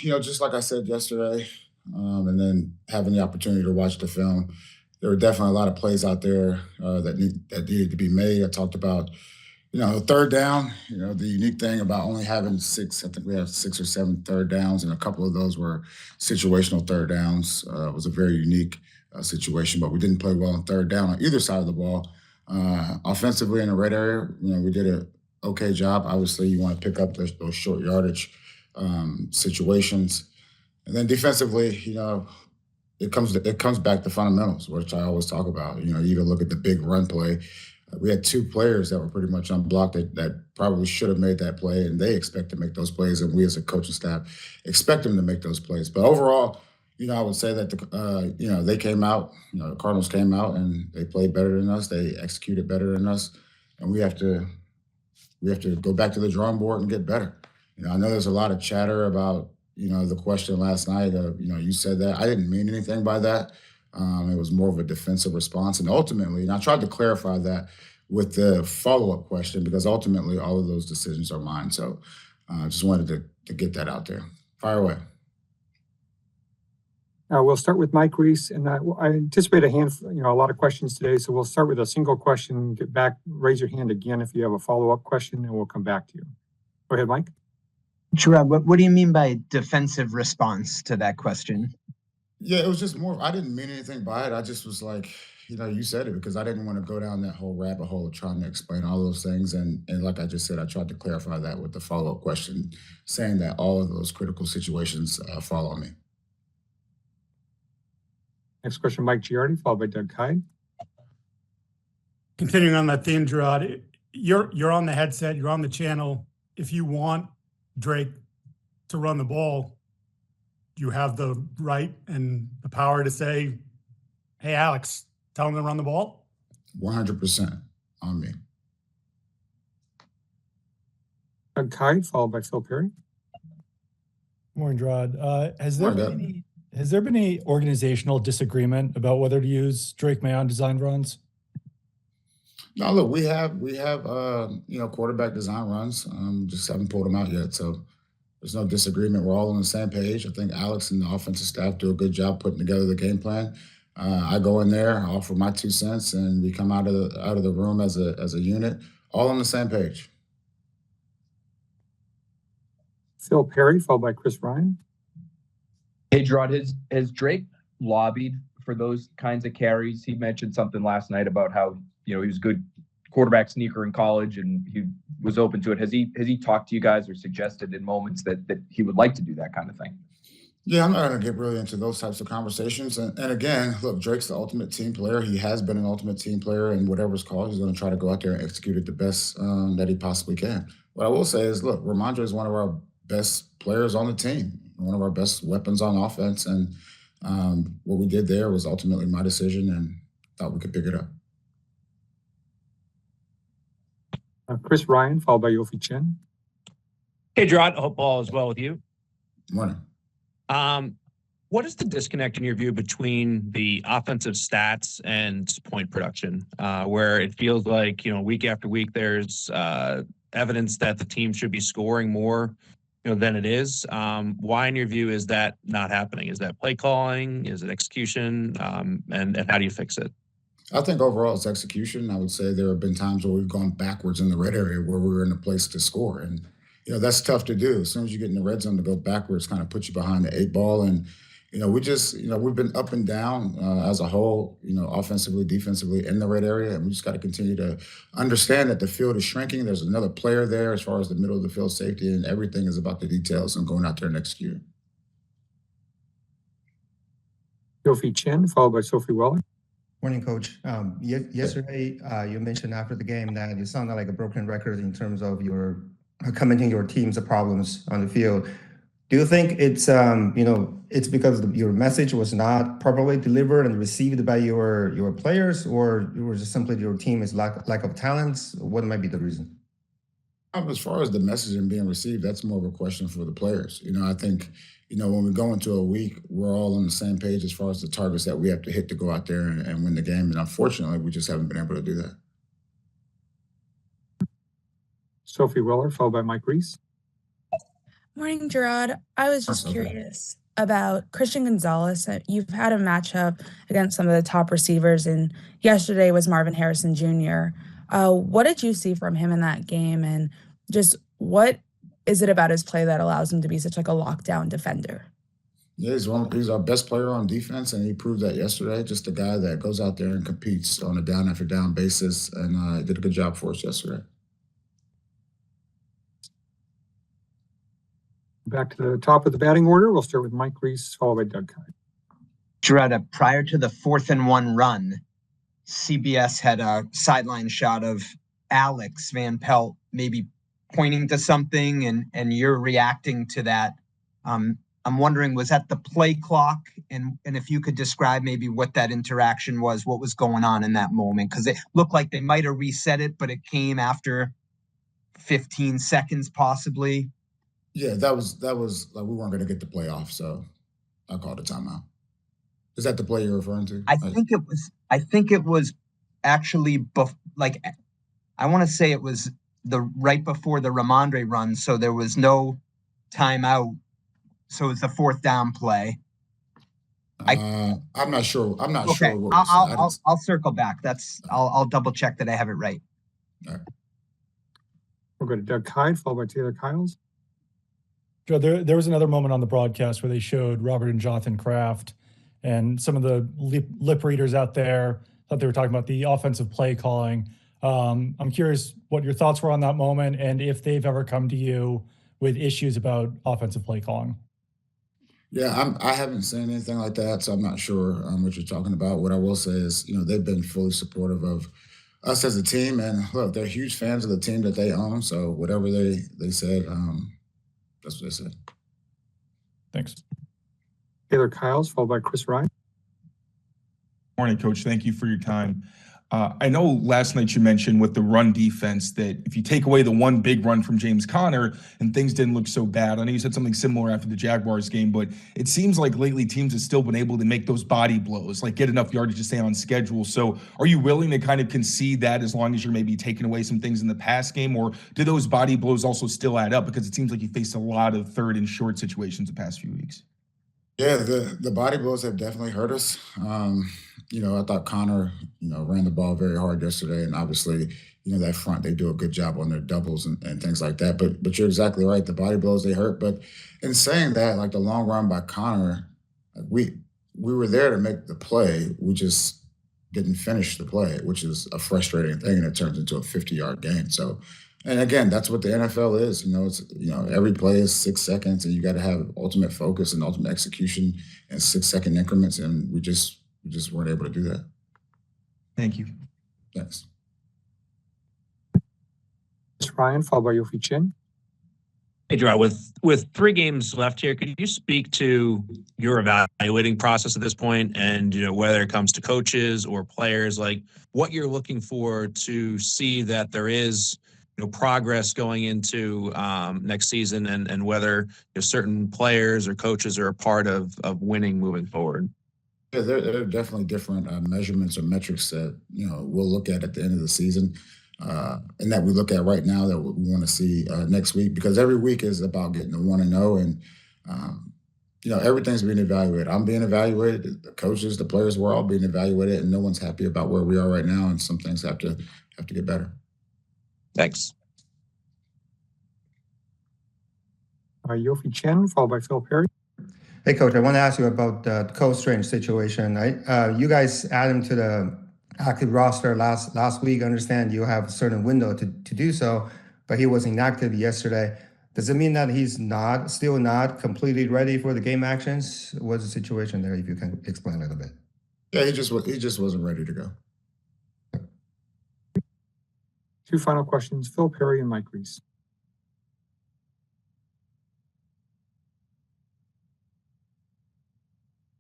just like I said yesterday, and then having the opportunity to watch the film, there were definitely a lot of plays out there that needed to be made. I talked about, third down. The unique thing about only having six, I think we have 6 or 7 third downs, and a couple of those were situational third downs. It was a very unique situation, but we didn't play well on third down on either side of the ball. Offensively in the red area, we did an okay job. Obviously, you want to pick up those short yardage situations, and then defensively, it comes back to fundamentals, which I always talk about. You even look at the big run play. We had 2 players that were pretty much unblocked that probably should have made that play, and they expect to make those plays, and we as a coaching staff expect them to make those plays. But overall, I would say that they came out. The Cardinals came out and they played better than us. They executed better than us, and we have to go back to the drawing board and get better. I know there's a lot of chatter about the question last night of you said that. I didn't mean anything by that. It was more of a defensive response, and ultimately, and I tried to clarify that with the follow-up question because ultimately all of those decisions are mine. So I just wanted to get that out there. Fire away. We'll start with Mike Reese, and I anticipate a lot of questions today. So we'll start with a single question. Get back, raise your hand again if you have a follow-up question, and we'll come back to you. Go ahead, Mike. Jerod, what do you mean by defensive response to that question? Yeah, it was just more. I didn't mean anything by it. I just was like, you said it because I didn't want to go down that whole rabbit hole of trying to explain all those things. And like I just said, I tried to clarify that with the follow-up question, saying that all of those critical situations fall on me. Next question, Mike Giardi, followed by Doug Hyde. Continuing on that theme, Jerod, you're on the headset, you're on the channel. If you want Drake to run the ball, you have the right and the power to say, hey, Alex, tell him to run the ball? 100% on me. Doug Hyde, followed by Phil Perry. Morning, Jerod. Has there been any organizational disagreement about whether to use Drake Mayo on design runs? No, look, we have quarterback design runs. Just haven't pulled them out yet. So there's no disagreement. We're all on the same page. I think Alex and the offensive staff do a good job putting together the game plan. I go in there, I offer my 2 cents, and we come out of the room as a unit, all on the same page. Phil Perry, followed by Chris Ryan. Hey, Jerod, has Drake lobbied for those kinds of carries? He mentioned something last night about how he was a good quarterback sneaker in college and he was open to it. Has he talked to you guys or suggested in moments that he would like to do that kind of thing? Yeah, I'm not going to get really into those types of conversations. And again, look, Drake's the ultimate team player. He has been an ultimate team player, and whatever's called, he's going to try to go out there and execute it the best that he possibly can. What I will say is, look, Ramondre is one of our best players on the team, one of our best weapons on offense. And what we did there was ultimately my decision, and thought we could pick it up. Chris Ryan, followed by Yofi Chen. Hey, Jerod, hope all is well with you. Morning. What is the disconnect in your view between the offensive stats and point production, where it feels like, week after week, there's evidence that the team should be scoring more, than it is? Why, in your view, is that not happening? Is that play calling? Is it execution? And how do you fix it? I think overall it's execution. I would say there have been times where we've gone backwards in the red area where we were in a place to score. And, that's tough to do. As soon as you get in the red zone, to go backwards kind of puts you behind the 8 ball. And, we've been up and down as a whole, offensively, defensively in the red area. And we just got to continue to understand that the field is shrinking. There's another player there as far as the middle of the field safety, and everything is about the details and going out there and executing. Yofi Chen, followed by Sophie Weller. Morning, Coach. Yesterday, you mentioned after the game that it sounded like a broken record in terms of your commenting your team's problems on the field. Do you think it's it's because your message was not properly delivered and received by your players, or it was just simply your team is lack of talents? What might be the reason? As far as the messaging being received, that's more of a question for the players. I think, when we go into a week, we're all on the same page as far as the targets that we have to hit to go out there and win the game. And unfortunately, we just haven't been able to do that. Sophie Weller, followed by Mike Reese. Morning, Jerod. I was just Okay. curious about Christian Gonzalez. You've had a matchup against some of the top receivers, and yesterday was Marvin Harrison Jr. What did you see from him in that game, and just what is it about his play that allows him to be such like a lockdown defender? Yeah, he's our best player on defense, and he proved that yesterday. Just a guy that goes out there and competes on a down after down basis, and did a good job for us yesterday. Back to the top of the batting order. We'll start with Mike Reese, followed by Doug Kite. Gerard, prior to the 4th-and-1 run, CBS had a sideline shot of Alex Van Pelt maybe pointing to something, and you're reacting to that. I'm wondering, was that the play clock? And if you could describe maybe what that interaction was, what was going on in that moment? Because it looked like they might have reset it, but it came after 15 seconds possibly. Yeah, that was like we weren't going to get the playoff, so I called a timeout. Is that the play you're referring to? I think it was actually I want to say it was the right before the Ramondre run, so there was no timeout. So it's a 4th down play. I'm not sure. I'm not Okay, sure. What I'll circle back. I'll double check that I have it right. All right. We'll go to Doug Kite, followed by Taylor Kyles. Joe, there was another moment on the broadcast where they showed Robert and Jonathan Kraft, and some of the lip readers out there thought they were talking about the offensive play calling. I'm curious what your thoughts were on that moment, and if they've ever come to you with issues about offensive play calling. Yeah, I haven't seen anything like that, so I'm not sure what you're talking about. What I will say is, they've been fully supportive of us as a team, and look, they're huge fans of the team that they own. So whatever they said, that's what they said. Thanks. Taylor Kyles, followed by Chris Ryan. Morning, Coach. Thank you for your time. I know last night you mentioned with the run defense that if you take away the one big run from James Conner and things didn't look so bad. I know you said something similar after the Jaguars game, but it seems like lately teams have still been able to make those body blows, like get enough yardage to stay on schedule. So are you willing to kind of concede that as long as you're maybe taking away some things in the pass game, or do those body blows also still add up? Because it seems like you faced a lot of 3rd and short situations the past few weeks. Yeah, the body blows have definitely hurt us. I thought Connor, ran the ball very hard yesterday, and obviously, that front, they do a good job on their doubles and things like that. But you're exactly right. The body blows, they hurt. But in saying that, like the long run by Connor, we were there to make the play. We just didn't finish the play, which is a frustrating thing, and it turns into a 50-yard gain. So, and again, that's what the NFL is. It's every play is 6 seconds, and you got to have ultimate focus and ultimate execution in 6-second increments, and we just weren't able to do that. Thank you. Thanks. Chris Ryan, followed by Yofi Chin. Hey, Gerard, with 3 games left here, could you speak to your evaluating process at this point, and whether it comes to coaches or players, like what you're looking for to see that there is progress going into next season, and whether certain players or coaches are a part of winning moving forward? Yeah, there are definitely different measurements or metrics that we'll look at the end of the season, and that we look at right now that we want to see next week, because every week is about getting to 1-0, and everything's being evaluated. I'm being evaluated, the coaches, the players, we're all being evaluated, and no one's happy about where we are right now, and some things have to get better. Thanks. Yofi Chen, followed by Phil Perry. Hey, Coach, I want to ask you about the Cole Strange situation. You guys added him to the active roster last week. I understand you have a certain window to do so, but he was inactive yesterday. Does it mean that he's still not completely ready for the game actions? What's the situation there, if you can explain a little bit? Yeah, he just wasn't ready to go. 2 final questions, Phil Perry and Mike Reese.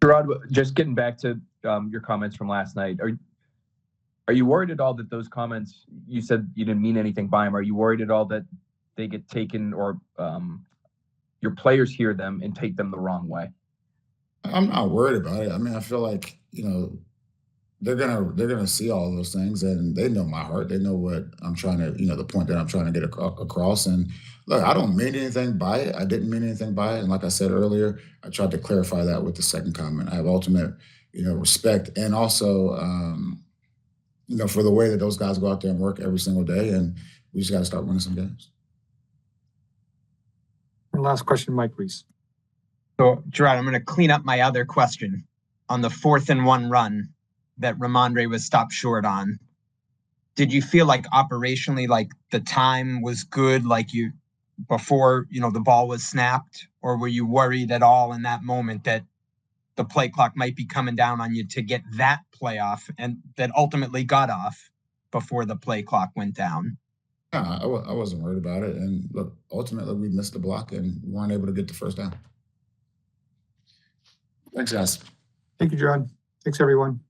Jerod, just getting back to your comments from last night, are you worried at all that those comments, you said you didn't mean anything by them, are you worried at all that they get taken, or your players hear them and take them the wrong way? I'm not worried about it. I mean, I feel like, they're gonna see all those things, and they know my heart. They know what I'm trying to, the point that I'm trying to get across. And look, I don't mean anything by it. I didn't mean anything by it. And like I said earlier, I tried to clarify that with the second comment. I have ultimate, respect, and also, for the way that those guys go out there and work every single day. And we just got to start winning some games. And last question, Mike Reese. So, Jerod, I'm going to clean up my other question on the 4th and 1 run that Ramondre was stopped short on. Did you feel like operationally, like the time was good, like you before, the ball was snapped, or were you worried at all in that moment that the play clock might be coming down on you to get that play off, and that ultimately got off before the play clock went down? I wasn't worried about it. And look, ultimately, we missed the block and we weren't able to get the first down. Thanks, guys. Thank you, Jerod. Thanks, everyone.